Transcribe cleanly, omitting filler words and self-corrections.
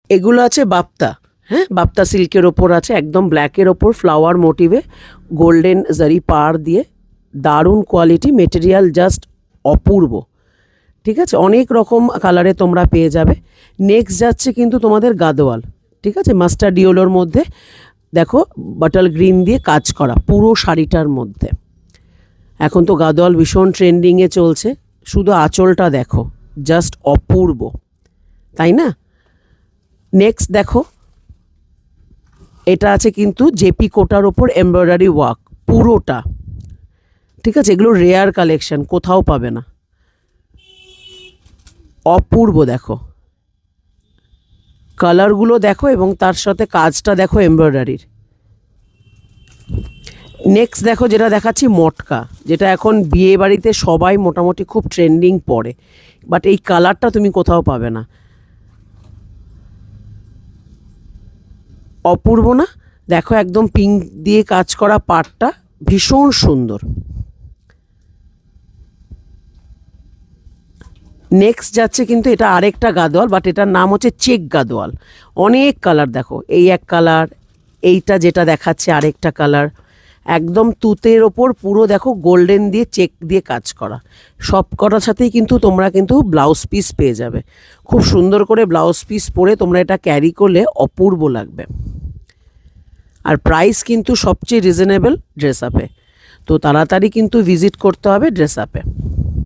এগুলো আছে বাপ্তা, হ্যাঁ বাপ্তা সিল্কের ওপর আছে, একদম ব্ল্যাকের ওপর ফ্লাওয়ার মোটিভে গোল্ডেন জারি পার দিয়ে, দারুণ কোয়ালিটি, মেটেরিয়াল জাস্ট অপূর্ব। ঠিক আছে, অনেক রকম কালারে তোমরা পেয়ে যাবে। নেক্সট যাচ্ছে কিন্তু তোমাদের গাদোয়াল, ঠিক আছে, মাস্টার্ড ইয়েলোর মধ্যে দেখো বাটল গ্রিন দিয়ে কাজ করা পুরো শাড়িটার মধ্যে। এখন তো গাদোয়াল ভীষণ ট্রেন্ডিংয়ে চলছে, শুধু আঁচলটা দেখো জাস্ট অপূর্ব, তাই না? নেক্সট দেখো, এটা আছে কিন্তু জেপি কোটার ওপর এমব্রয়ডারি ওয়ার্ক পুরোটা, ঠিক আছে, এগুলো রেয়ার কালেকশন, কোথাও পাবে না, অপূর্ব। দেখো কালারগুলো দেখো এবং তার সাথে কাজটা দেখো এমব্রয়ডারির। নেক্সট দেখো যেটা দেখাচ্ছি মটকা, যেটা এখন বিয়ে বাড়িতে সবাই মোটামুটি খুব ট্রেন্ডিং পরে, বাট এই কালারটা তুমি কোথাও পাবে না, অপূর্ব না? দেখো একদম পিঙ্ক দিয়ে কাজ করা পাড়টা ভীষণ সুন্দর। নেক্সট যাচ্ছে কিন্তু এটা আরেকটা গাদোয়াল, বাট এটার নাম হচ্ছে চেক গাদোয়াল। অনেক কালার দেখো, এই এক কালার, এইটা যেটা দেখাচ্ছে আরেকটা কালার, একদম তুতের ওপর পুরো দেখো গোল্ডেন দিয়ে চেক দিয়ে কাজ করা। সব কটার সাথেই কিন্তু তোমরা কিন্তু ব্লাউজ পিস পেয়ে যাবে, খুব সুন্দর করে ব্লাউজ পিস পরে তোমরা এটা ক্যারি করলে অপূর্ব লাগবে। আর প্রাইস কিন্তু সবচেয়ে রিজনেবল ড্রেস আপে, তো তাড়াতাড়ি কিন্তু ভিজিট করতে হবে ড্রেস আপে।